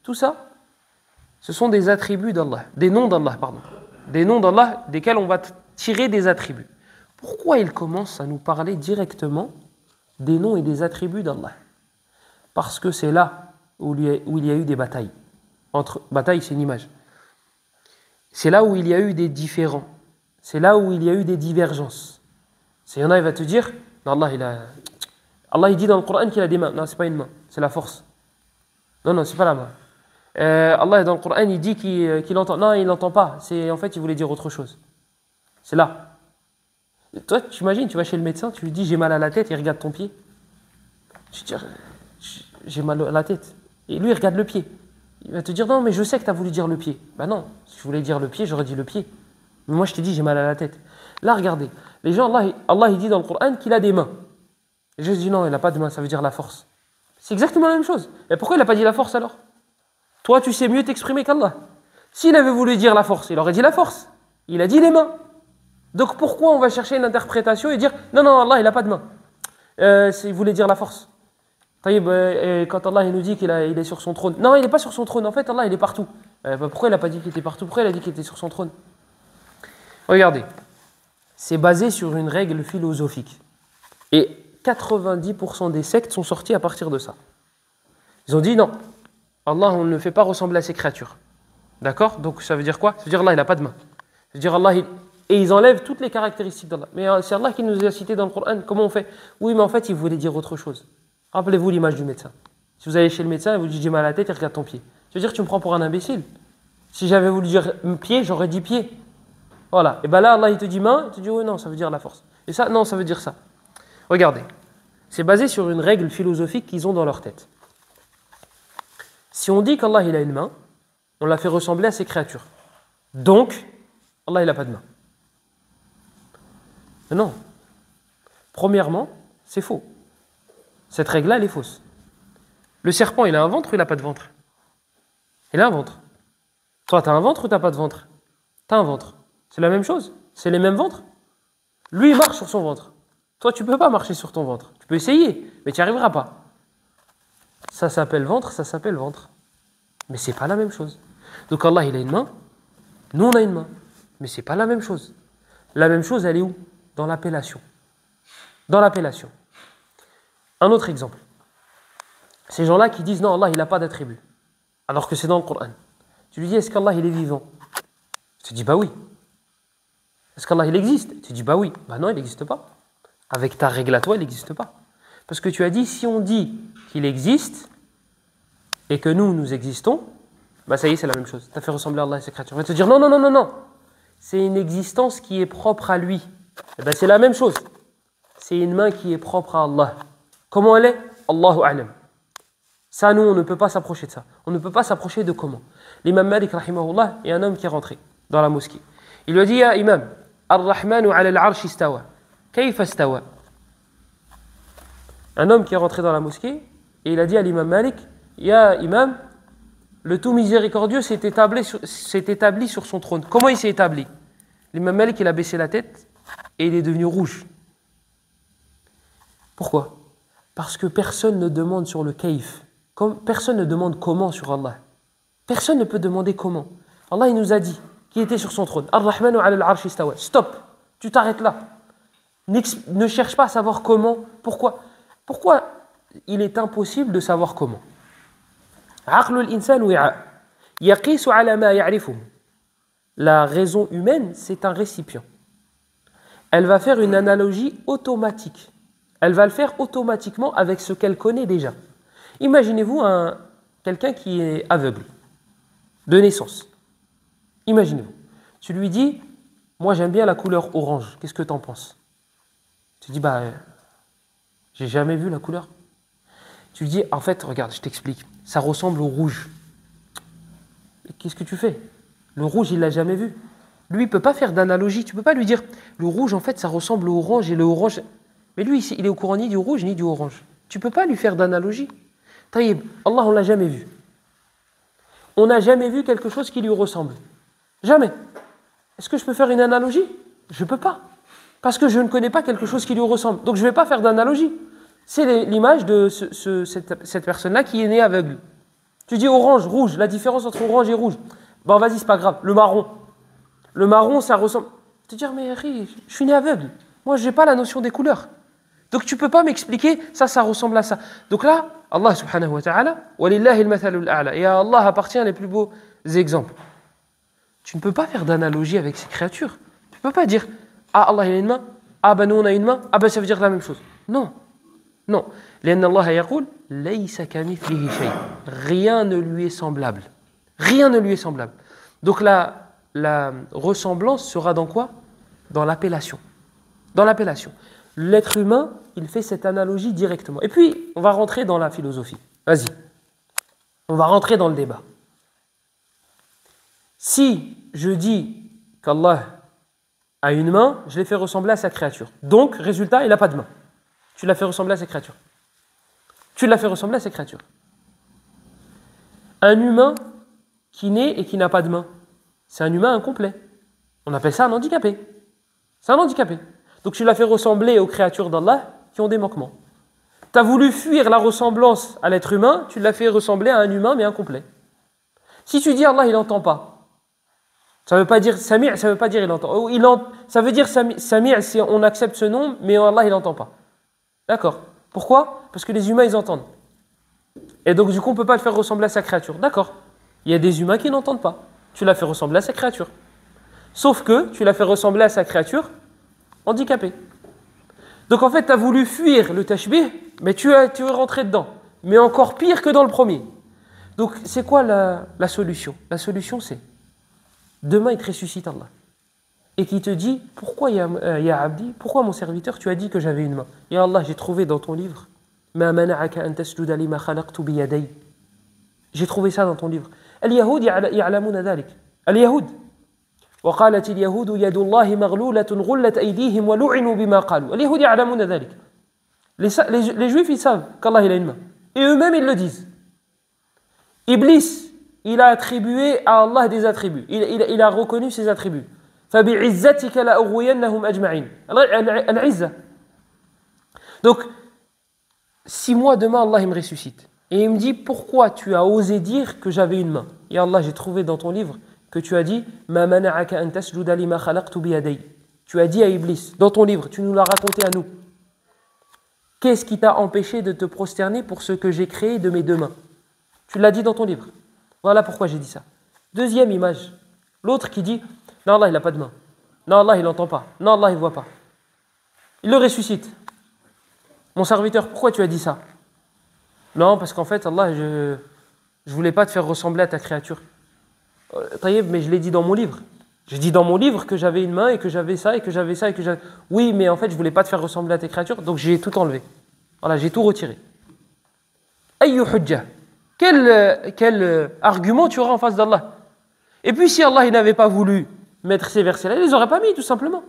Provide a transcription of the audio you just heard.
Tout ça, ce sont des attributs d'Allah, des noms d'Allah, pardon. Des noms d'Allah desquels on va tirer des attributs. Pourquoi il commence à nous parler directement des noms et des attributs d'Allah? Parce que c'est là où il y a eu des batailles. Bataille, c'est une image. C'est là où il y a eu des différends. C'est là où il y a eu des divergences. Il y en a, il va te dire, non, Allah il dit dans le Coran qu'il a des mains. Non, c'est pas une main, c'est la force. Non, c'est pas la main. Allah dans le Coran il dit qu'il entend. Non, il n'entend pas. En fait, il voulait dire autre chose. C'est là. Et toi, tu imagines, tu vas chez le médecin, tu lui dis j'ai mal à la tête, il regarde ton pied. Tu dis j'ai mal à la tête. Et lui, il regarde le pied. Il va te dire non, mais je sais que tu as voulu dire le pied. Ben non, si je voulais dire le pied, j'aurais dit le pied. Mais moi, je t'ai dit j'ai mal à la tête. Là, regardez, les gens, Allah il dit dans le Coran qu'il a des mains. Et je dis non, il n'a pas de mains, ça veut dire la force. C'est exactement la même chose. Et pourquoi il n'a pas dit la force alors? Toi, tu sais mieux t'exprimer qu'Allah. S'il avait voulu dire la force, il aurait dit la force. Il a dit les mains. Donc pourquoi on va chercher une interprétation et dire non, Allah il n'a pas de main. Il voulait dire la force. Quand Allah il nous dit qu'il est sur son trône. Non, il n'est pas sur son trône. En fait, Allah il est partout. Pourquoi il n'a pas dit qu'il était partout? Pourquoi il a dit qu'il était sur son trône? Regardez. C'est basé sur une règle philosophique. Et 90% des sectes sont sortis à partir de ça. Ils ont dit non. Allah, on ne le fait pas ressembler à ses créatures. D'accord? Donc ça veut dire quoi? Ça veut dire Allah il n'a pas de main. Ça veut dire Allah et ils enlèvent toutes les caractéristiques d'Allah. Mais c'est Allah qui nous a cité dans le Coran. Comment on fait? Oui, mais en fait, il voulait dire autre chose. Rappelez-vous l'image du médecin. Si vous allez chez le médecin et vous dites j'ai mal à la tête, il regarde ton pied. Ça veut dire que tu me prends pour un imbécile. Si j'avais voulu dire pied, j'aurais dit pied. Voilà. Et bien là, Allah il te dit main, il te dit oui, non, ça veut dire la force. Et ça, non, ça veut dire ça. Regardez. C'est basé sur une règle philosophique qu'ils ont dans leur tête. Si on dit qu'Allah il a une main, on l'a fait ressembler à ses créatures. Donc, Allah il n'a pas de main. Mais non. Premièrement, c'est faux. Cette règle-là, elle est fausse. Le serpent, il a un ventre ou il n'a pas de ventre? Il a un ventre. Toi, tu as un ventre ou tu n'as pas de ventre? Tu as un ventre. C'est la même chose. C'est les mêmes ventres. Lui, il marche sur son ventre. Toi, tu ne peux pas marcher sur ton ventre. Tu peux essayer, mais tu n'y arriveras pas. Ça s'appelle ventre, ça s'appelle ventre. Mais ce n'est pas la même chose. Donc Allah, il a une main. Nous, on a une main. Mais ce n'est pas la même chose. La même chose, elle est où? Dans l'appellation. Dans l'appellation. Un autre exemple. Ces gens-là qui disent non, Allah, il n'a pas d'attribut. Alors que c'est dans le Coran. Tu lui dis, est-ce qu'Allah, il est vivant? Tu dis, bah oui. Est-ce qu'Allah, il existe? Tu dis, bah oui. Bah non, il n'existe pas. Avec ta règle à toi, il n'existe pas. Parce que tu as dit, si on dit qu'il existe et que nous existons, bah ça y est, c'est la même chose. Tu as fait ressembler à Allah et ses créatures. On va te dire, non. C'est une existence qui est propre à lui. Et ben c'est la même chose. C'est une main qui est propre à Allah. Comment elle est? Allahu a'lam. Ça, nous, on ne peut pas s'approcher de ça. On ne peut pas s'approcher de comment. L'imam Malik, rahimahullah, est un homme qui est rentré dans la mosquée. Il lui a dit, ya imam, Ar-Rahmanu ala al-arsh istawa. Kayfa istawa? Un homme qui est rentré dans la mosquée et il a dit à l'imam Malik, ya imam, le tout miséricordieux s'est établi sur son trône. Comment il s'est établi? L'imam Malik, il a baissé la tête et il est devenu rouge. Pourquoi? Parce que personne ne demande sur le kayf. Personne ne demande comment sur Allah. Personne ne peut demander comment. Allah, il nous a dit qu'il était sur son trône. Ar-Rahmanu ala al-arsh istawa. Stop. Tu t'arrêtes là. Ne cherche pas à savoir comment. Pourquoi il est impossible de savoir comment. La raison humaine, c'est un récipient. Elle va faire une analogie automatique. Elle va le faire automatiquement avec ce qu'elle connaît déjà. Imaginez-vous quelqu'un qui est aveugle, de naissance. Imaginez-vous. Tu lui dis, moi j'aime bien la couleur orange, qu'est-ce que tu en penses? Tu dis, j'ai jamais vu la couleur. Tu lui dis, en fait, regarde, je t'explique, ça ressemble au rouge. Qu'est-ce que tu fais? Le rouge, il l'a jamais vu. Lui, il ne peut pas faire d'analogie. Tu ne peux pas lui dire, le rouge, en fait, ça ressemble au orange et le orange... Mais lui, il est au courant ni du rouge ni du orange. Tu ne peux pas lui faire d'analogie. Taïb, Allah, on ne l'a jamais vu. On n'a jamais vu quelque chose qui lui ressemble. Jamais. Est-ce que je peux faire une analogie? Je ne peux pas. Parce que je ne connais pas quelque chose qui lui ressemble. Donc je ne vais pas faire d'analogie. C'est l'image de cette personne-là qui est née aveugle. Tu dis orange, rouge, la différence entre orange et rouge. Bon, vas-y, c'est pas grave. Le marron. Le marron, ça ressemble. Tu te dis, mais Harry, je suis né aveugle. Moi, je n'ai pas la notion des couleurs. Donc, tu ne peux pas m'expliquer, ça ressemble à ça. Donc là, Allah subhanahu wa ta'ala, walillahi al-mathalul a'la. Et à Allah appartient les plus beaux exemples. Tu ne peux pas faire d'analogie avec ces créatures. Tu ne peux pas dire, ah, Allah, il a une main. Ah, ben nous, on a une main. Ah, ben ça veut dire la même chose. Non. Non. لأن الله يقول ليس كمثله شيء. Rien ne lui est semblable. Rien ne lui est semblable. Donc la ressemblance sera dans quoi? Dans l'appellation. Dans l'appellation. L'être humain, il fait cette analogie directement. Et puis, on va rentrer dans la philosophie. Vas-y. On va rentrer dans le débat. Si je dis qu'Allah a une main, je l'ai fait ressembler à sa créature. Donc, résultat, il n'a pas de main. Tu l'as fait ressembler à sa créature. Tu l'as fait ressembler à sa créature. Un humain qui naît et qui n'a pas de main, c'est un humain incomplet. On appelle ça un handicapé. C'est un handicapé. Donc tu l'as fait ressembler aux créatures d'Allah qui ont des manquements. Tu as voulu fuir la ressemblance à l'être humain, tu l'as fait ressembler à un humain mais incomplet. Si tu dis Allah il n'entend pas, ça ne veut pas dire Sami', ça ne veut pas dire il entend. Ça veut dire Sami', si on accepte ce nom, mais Allah il n'entend pas. D'accord. Pourquoi? Parce que les humains ils entendent. Et donc du coup on ne peut pas le faire ressembler à sa créature. D'accord. Il y a des humains qui n'entendent pas. Tu l'as fait ressembler à sa créature. Sauf que tu l'as fait ressembler à sa créature handicapé. Donc en fait, tu as voulu fuir le tashbih, mais tu es rentré dedans. Mais encore pire que dans le premier. Donc c'est quoi la solution? La solution c'est, demain il te ressuscite Allah. Et qui te dit, pourquoi ya Abdi, pourquoi mon serviteur, tu as dit que j'avais une main? Ya Allah, j'ai trouvé dans ton livre, Ma mana'aka an tasjuda lima khalaqtu biyaday. J'ai trouvé ça dans ton livre. Al-Yahoud ya'lamuna dhalik. Al-Yahoud. وقالت اليهود يد الله مغلولة غلت أيديهم ولعنوا بما قالوا. اليهود يعلمون ذلك. Les juifs ils savent qu'Allah il a une main. Et eux-mêmes ils le disent. Iblis, il a attribué à Allah des attributs. Il a reconnu ses attributs. فبعزتك لأغوينهم أجمعين. العزة. Donc, si moi demain Allah il me ressuscite et il me dit pourquoi tu as osé dire que j'avais une main? Et Allah, j'ai trouvé dans ton livre que tu as dit Ma mana'aka an tasjuda lima khalaqtu biyaday. Tu as dit à Iblis dans ton livre, tu nous l'as raconté à nous. Qu'est-ce qui t'a empêché de te prosterner pour ce que j'ai créé de mes deux mains? Tu l'as dit dans ton livre. Voilà pourquoi j'ai dit ça. Deuxième image, l'autre qui dit non Allah il n'a pas de main. Non Allah il n'entend pas. Non Allah il ne voit pas. Il le ressuscite. Mon serviteur, pourquoi tu as dit ça? Non parce qu'en fait Allah je voulais pas te faire ressembler à ta créature. Mais je l'ai dit dans mon livre. J'ai dit dans mon livre que j'avais une main et que j'avais ça et que j'avais ça et que j'avais... Oui, mais en fait, je voulais pas te faire ressembler à tes créatures, donc j'ai tout enlevé. Voilà, j'ai tout retiré. Ayyu hujja. Quel argument tu auras en face d'Allah? Et puis si Allah il n'avait pas voulu mettre ces versets-là, il les aurait pas mis, tout simplement.